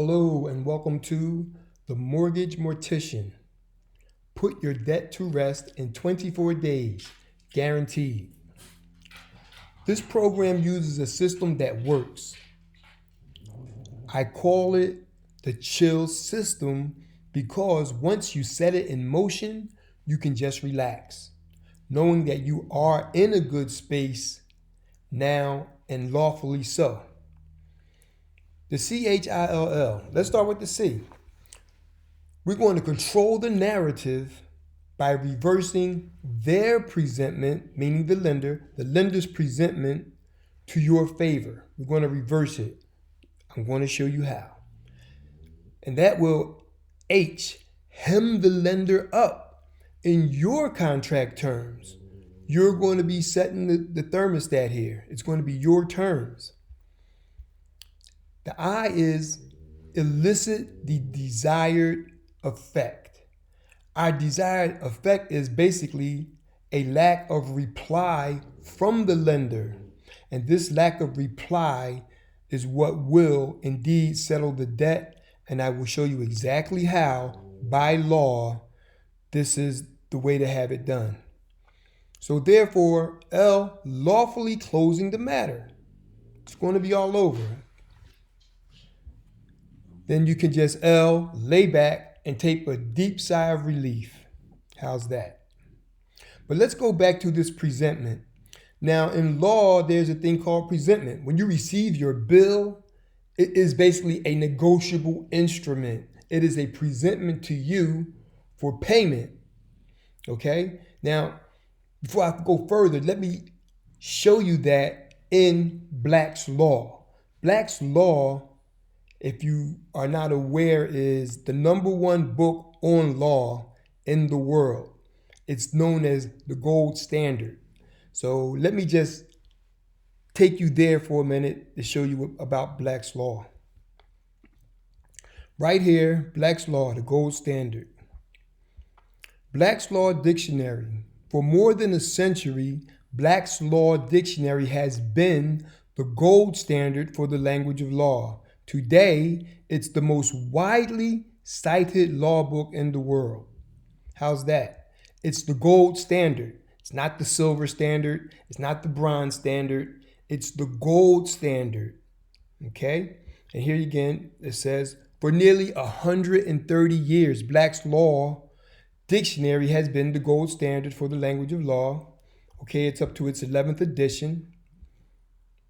Hello and welcome to The Mortgage Mortician. Put your debt to rest in 24 days, guaranteed. This program uses a system that works. I call it the chill system because once you set it in motion, you can just relax, knowing that you are in a good space now and lawfully so. The CHILL. Let's start with the C. We're going to control the narrative by reversing their presentment, meaning the lender's presentment to your favor. We're going to reverse it. I'm going to show you how. And that will hem the lender up in your contract terms. You're going to be setting the thermostat here. It's going to be your terms. The I is elicit the desired effect. Our desired effect is basically a lack of reply from the lender. And this lack of reply is what will indeed settle the debt. And I will show you exactly how, by law, this is the way to have it done. So therefore, L, lawfully closing the matter. It's going to be all over. Then you can just L, lay back, and take a deep sigh of relief. How's that? But let's go back to this presentment. Now, in law, there's a thing called presentment. When you receive your bill, it is basically a negotiable instrument. It is a presentment to you for payment. Okay? Now, before I go further, let me show you that in Black's Law. Black's Law, if you are not aware, is the #1 book on law in the world. It's known as the gold standard. So let me just take you there for a minute to show you about Black's Law. Right here, Black's Law, the gold standard. Black's Law Dictionary. For more than a century, Black's Law Dictionary has been the gold standard for the language of law. Today, it's the most widely cited law book in the world. How's that? It's the gold standard. It's not the silver standard. It's not the bronze standard. It's the gold standard. Okay? And here again, it says, for nearly 130 years, Black's Law Dictionary has been the gold standard for the language of law. Okay, it's up to its 11th edition.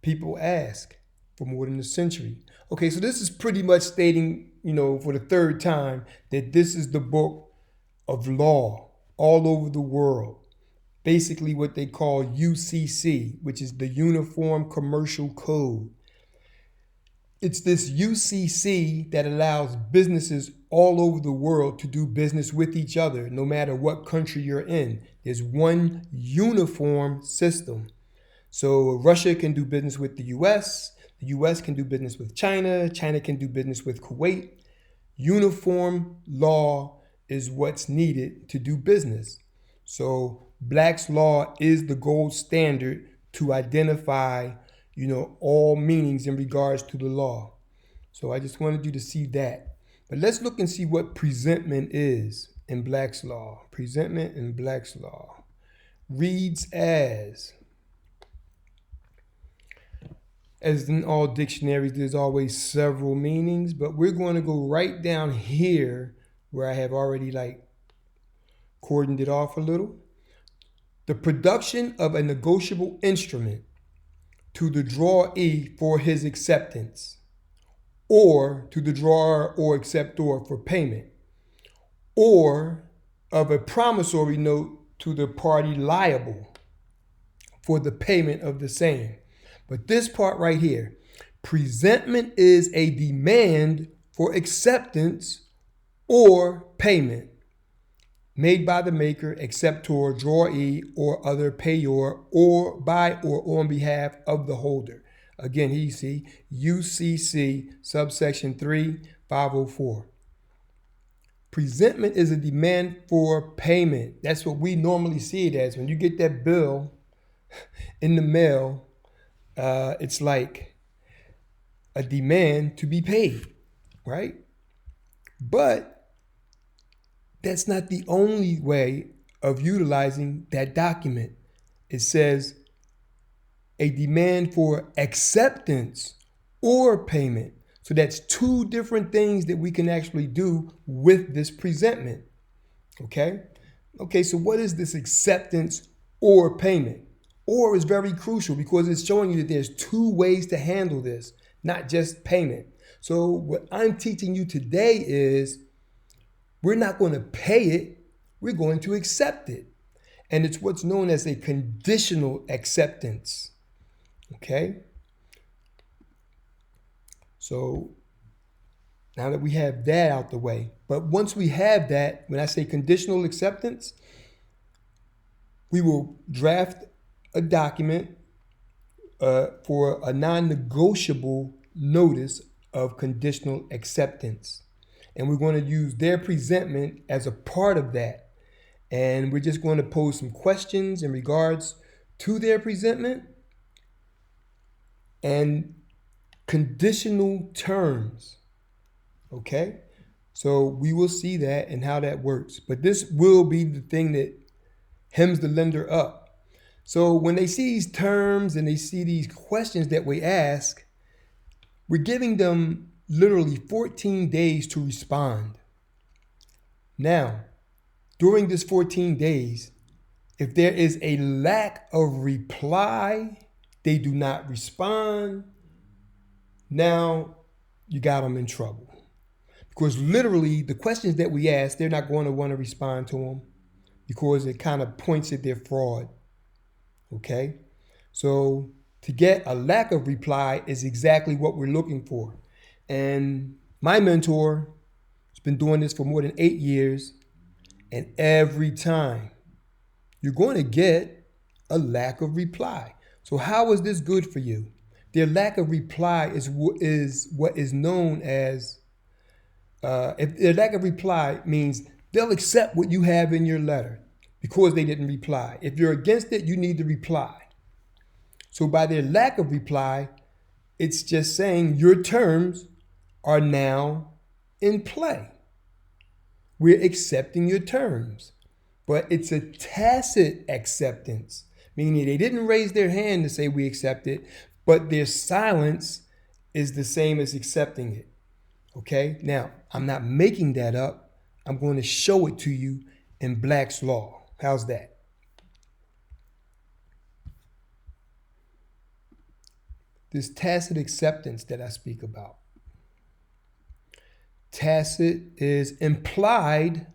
People ask for more than a century. Okay, so this is pretty much stating, for the third time that this is the book of law all over the world. Basically what they call UCC, which is the Uniform Commercial Code. It's this UCC that allows businesses all over the world to do business with each other, no matter what country you're in. There's one uniform system. So Russia can do business with the US can do business with China can do business with Kuwait. Uniform law is what's needed to do business. So Black's Law is the gold standard to identify, all meanings in regards to the law. So I just wanted you to see that. But let's look and see what presentment is in Black's Law. Presentment in Black's Law reads as in all dictionaries, there's always several meanings, but we're going to go right down here where I have already cordoned it off a little. The production of a negotiable instrument to the drawee for his acceptance, or to the drawer or acceptor for payment, or of a promissory note to the party liable for the payment of the same. But this part right here, presentment is a demand for acceptance or payment made by the maker, acceptor, drawee, or other payor, or by or on behalf of the holder. Again, here you see UCC subsection 3504. Presentment is a demand for payment. That's what we normally see it as. When you get that bill in the mail, it's like a demand to be paid. right? But that's not the only way of utilizing that document. It says a demand for acceptance or payment. So that's two different things that we can actually do with this presentment. Okay? Okay, so what is this acceptance or payment? Or is very crucial because it's showing you that there's two ways to handle this, not just payment. So what I'm teaching you today is we're not going to pay it, we're going to accept it. And it's what's known as a conditional acceptance. Okay? So now that we have that out the way, but once we have that, when I say conditional acceptance, we will draft a document for a non-negotiable notice of conditional acceptance. And we're going to use their presentment as a part of that. And we're just going to pose some questions in regards to their presentment and conditional terms. Okay? So we will see that and how that works. But this will be the thing that hems the lender up. So when they see these terms and they see these questions that we ask, we're giving them literally 14 days to respond. Now, during this 14 days, if there is a lack of reply, they do not respond, now you got them in trouble. Because literally the questions that we ask, they're not going to want to respond to them because it kind of points at their fraud. Okay? So to get a lack of reply is exactly what we're looking for. And my mentor has been doing this for more than 8 years. And every time you're going to get a lack of reply. So how is this good for you? Their lack of reply is what is known as, if their lack of reply means they'll accept what you have in your letter because they didn't reply. If you're against it, you need to reply. So by their lack of reply, it's just saying your terms are now in play. We're accepting your terms. But it's a tacit acceptance, meaning they didn't raise their hand to say we accept it, but their silence is the same as accepting it. Okay? Now, I'm not making that up. I'm going to show it to you in Black's Law. How's that? This tacit acceptance that I speak about. Tacit is implied,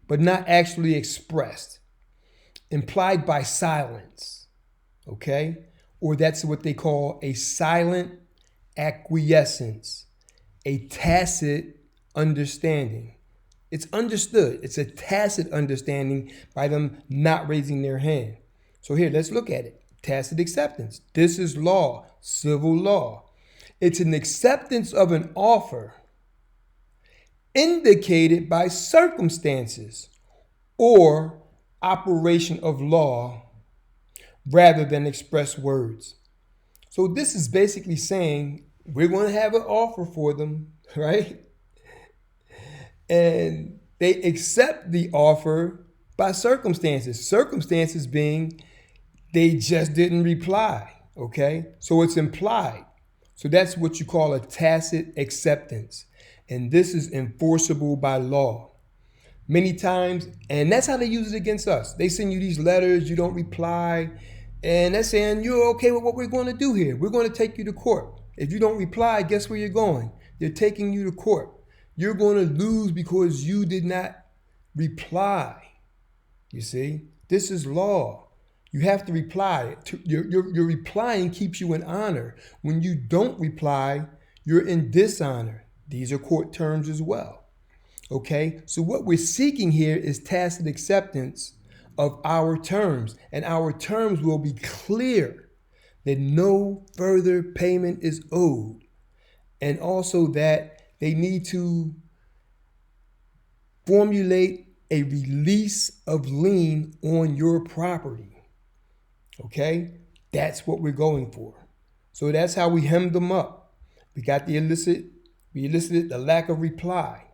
but not actually expressed. Implied by silence. Okay? Or that's what they call a silent acquiescence. A tacit understanding. It's understood. It's a tacit understanding by them not raising their hand. So here, let's look at it. Tacit acceptance. This is law, civil law. It's an acceptance of an offer indicated by circumstances or operation of law rather than express words. So this is basically saying we're going to have an offer for them, right? And they accept the offer by circumstances. Circumstances being they just didn't reply, okay? So it's implied. So that's what you call a tacit acceptance. And this is enforceable by law. Many times, and that's how they use it against us. They send you these letters, you don't reply, and they're saying, you're okay with what we're going to do here. We're going to take you to court. If you don't reply, guess where you're going? They're taking you to court. You're going to lose because you did not reply. You see, this is law. You have to reply. Your replying keeps you in honor. When you don't reply, you're in dishonor. These are court terms as well. Okay, so what we're seeking here is tacit acceptance of our terms, and our terms will be clear that no further payment is owed, and also that they need to formulate a release of lien on your property. Okay, that's what we're going for. So that's how we hemmed them up. We got the illicit We elicited the lack of reply.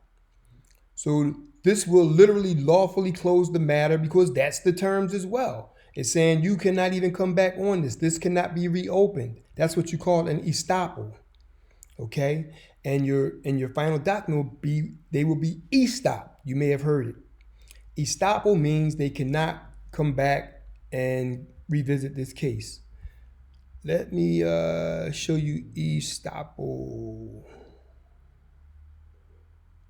So this will literally lawfully close the matter because that's the terms as well. It's saying you cannot even come back on this. This cannot be reopened. That's what you call an estoppel. Okay? And your final document will be estop. You may have heard it. Estoppel means they cannot come back and revisit this case. Let me show you estoppel.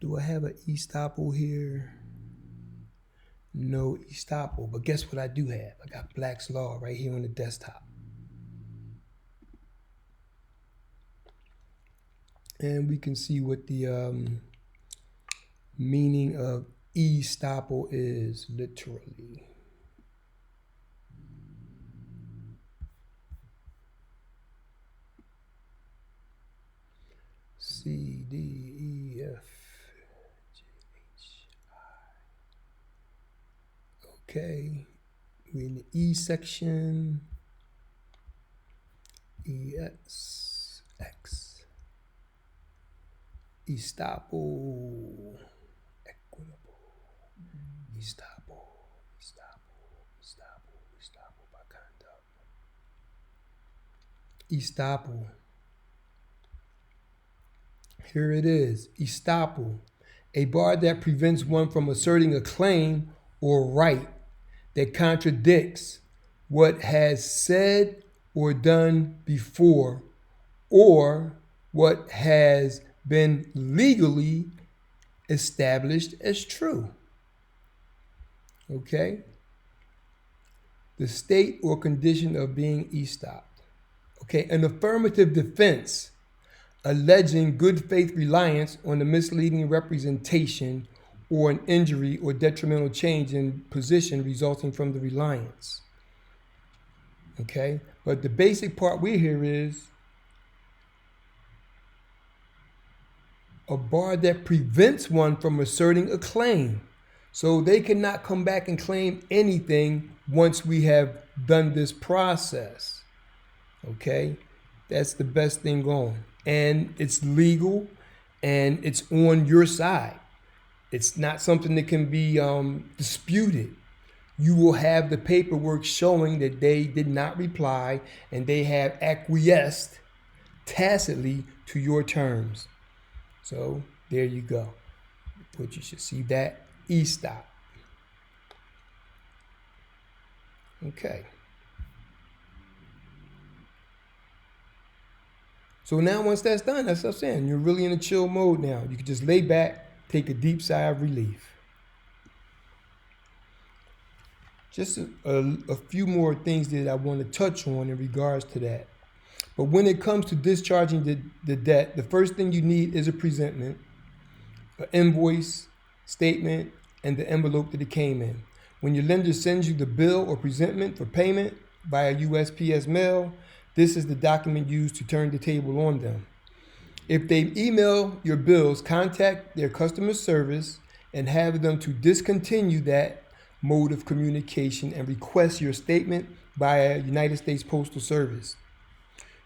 Do I have an estoppel here? No estoppel, but guess what I do have? I got Black's Law right here on the desktop. And we can see what the meaning of estoppel is literally. C, D, E, F, G, H, I. Okay, we're in the E section. E, X, X. Estoppel. Equitable. Estoppel. Estoppel by conduct. Estoppel. Here it is, estoppel, a bar that prevents one from asserting a claim or right that contradicts what has said or done before, or what has been legally established as true. Okay? The state or condition of being estopped. Okay, an affirmative defense alleging good faith reliance on a misleading representation or an injury or detrimental change in position resulting from the reliance. Okay, but the basic part we hear is a bar that prevents one from asserting a claim. So they cannot come back and claim anything once we have done this process. Okay, that's the best thing going. And it's legal and it's on your side. It's not something that can be disputed. You will have the paperwork showing that they did not reply and they have acquiesced tacitly to your terms. So there you go. But you should see that estop. Okay. So now once that's done, that's what I'm saying. You're really in a chill mode now. You can just lay back, take a deep sigh of relief. Just a few more things that I want to touch on in regards to that. But when it comes to discharging the debt, the first thing you need is a presentment, an invoice, statement, and the envelope that it came in. When your lender sends you the bill or presentment for payment via USPS mail, this is the document used to turn the table on them. If they email your bills, contact their customer service and have them to discontinue that mode of communication and request your statement via United States Postal Service.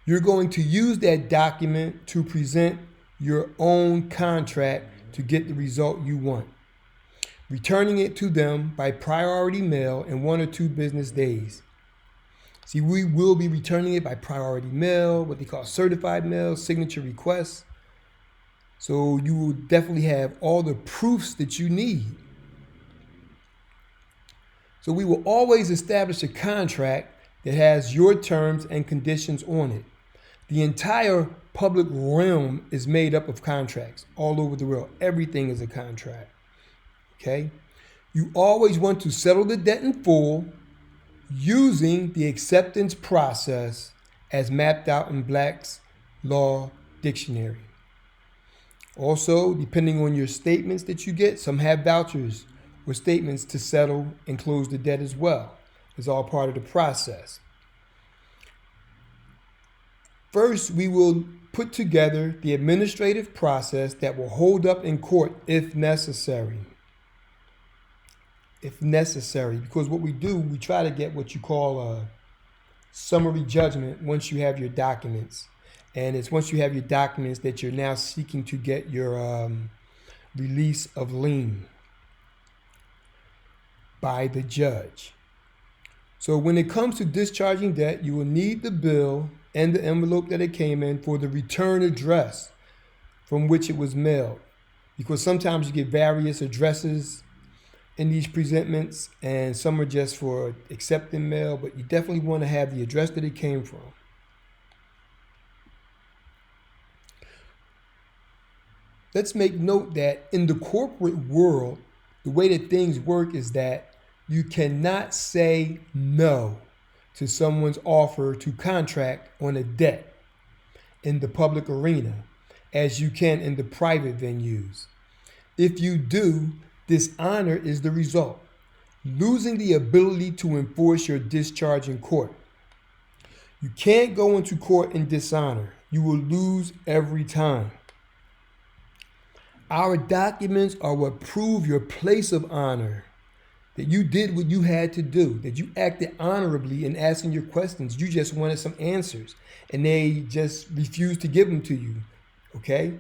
You're going to use that document to present your own contract to get the result you want, returning it to them by priority mail in 1 or 2 business days. See, we will be returning it by priority mail, what they call certified mail, signature requests. So you will definitely have all the proofs that you need. So we will always establish a contract that has your terms and conditions on it. The entire public realm is made up of contracts all over the world. Everything is a contract. Okay? You always want to settle the debt in full using the acceptance process as mapped out in Black's Law Dictionary. Also, depending on your statements that you get, some have vouchers or statements to settle and close the debt as well. It's all part of the process. First, we will put together the administrative process that will hold up in court if necessary. If necessary, because what we do, we try to get what you call a summary judgment once you have your documents. And it's once you have your documents that you're now seeking to get your release of lien by the judge. So when it comes to discharging debt, you will need the bill and the envelope that it came in for the return address from which it was mailed. Because sometimes you get various addresses in these presentments, and some are just for accepting mail, but you definitely want to have the address that it came from. Let's make note that in the corporate world, the way that things work is that you cannot say no to someone's offer to contract on a debt in the public arena as you can in the private venues. If you do, dishonor is the result, losing the ability to enforce your discharge in court. You can't go into court in dishonor. You will lose every time. Our documents are what prove your place of honor, that you did what you had to do, that you acted honorably in asking your questions. You just wanted some answers, and they just refused to give them to you, okay?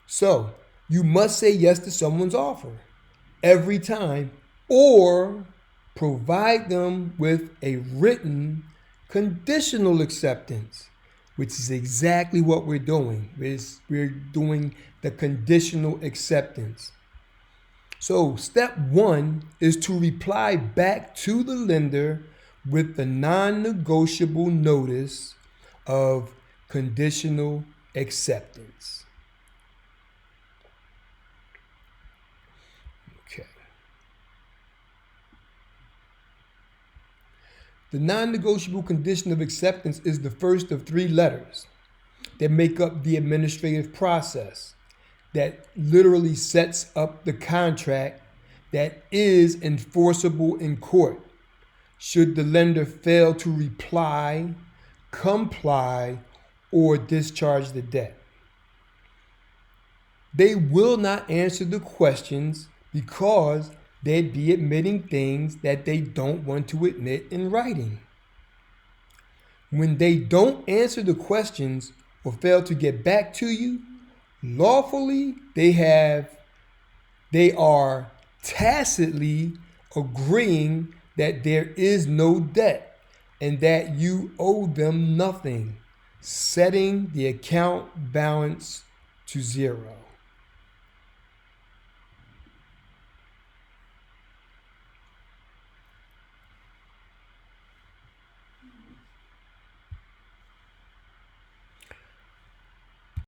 So you must say yes to someone's offer every time, or provide them with a written conditional acceptance, which is exactly what we're doing. We're doing the conditional acceptance. So step 1 is to reply back to the lender with the non-negotiable notice of conditional acceptance. Okay. The non-negotiable condition of acceptance is the first of 3 letters that make up the administrative process that literally sets up the contract that is enforceable in court should the lender fail to reply, comply, or discharge the debt. They will not answer the questions because they'd be admitting things that they don't want to admit in writing. When they don't answer the questions or fail to get back to you, lawfully, they are tacitly agreeing that there is no debt and that you owe them nothing, setting the account balance to 0.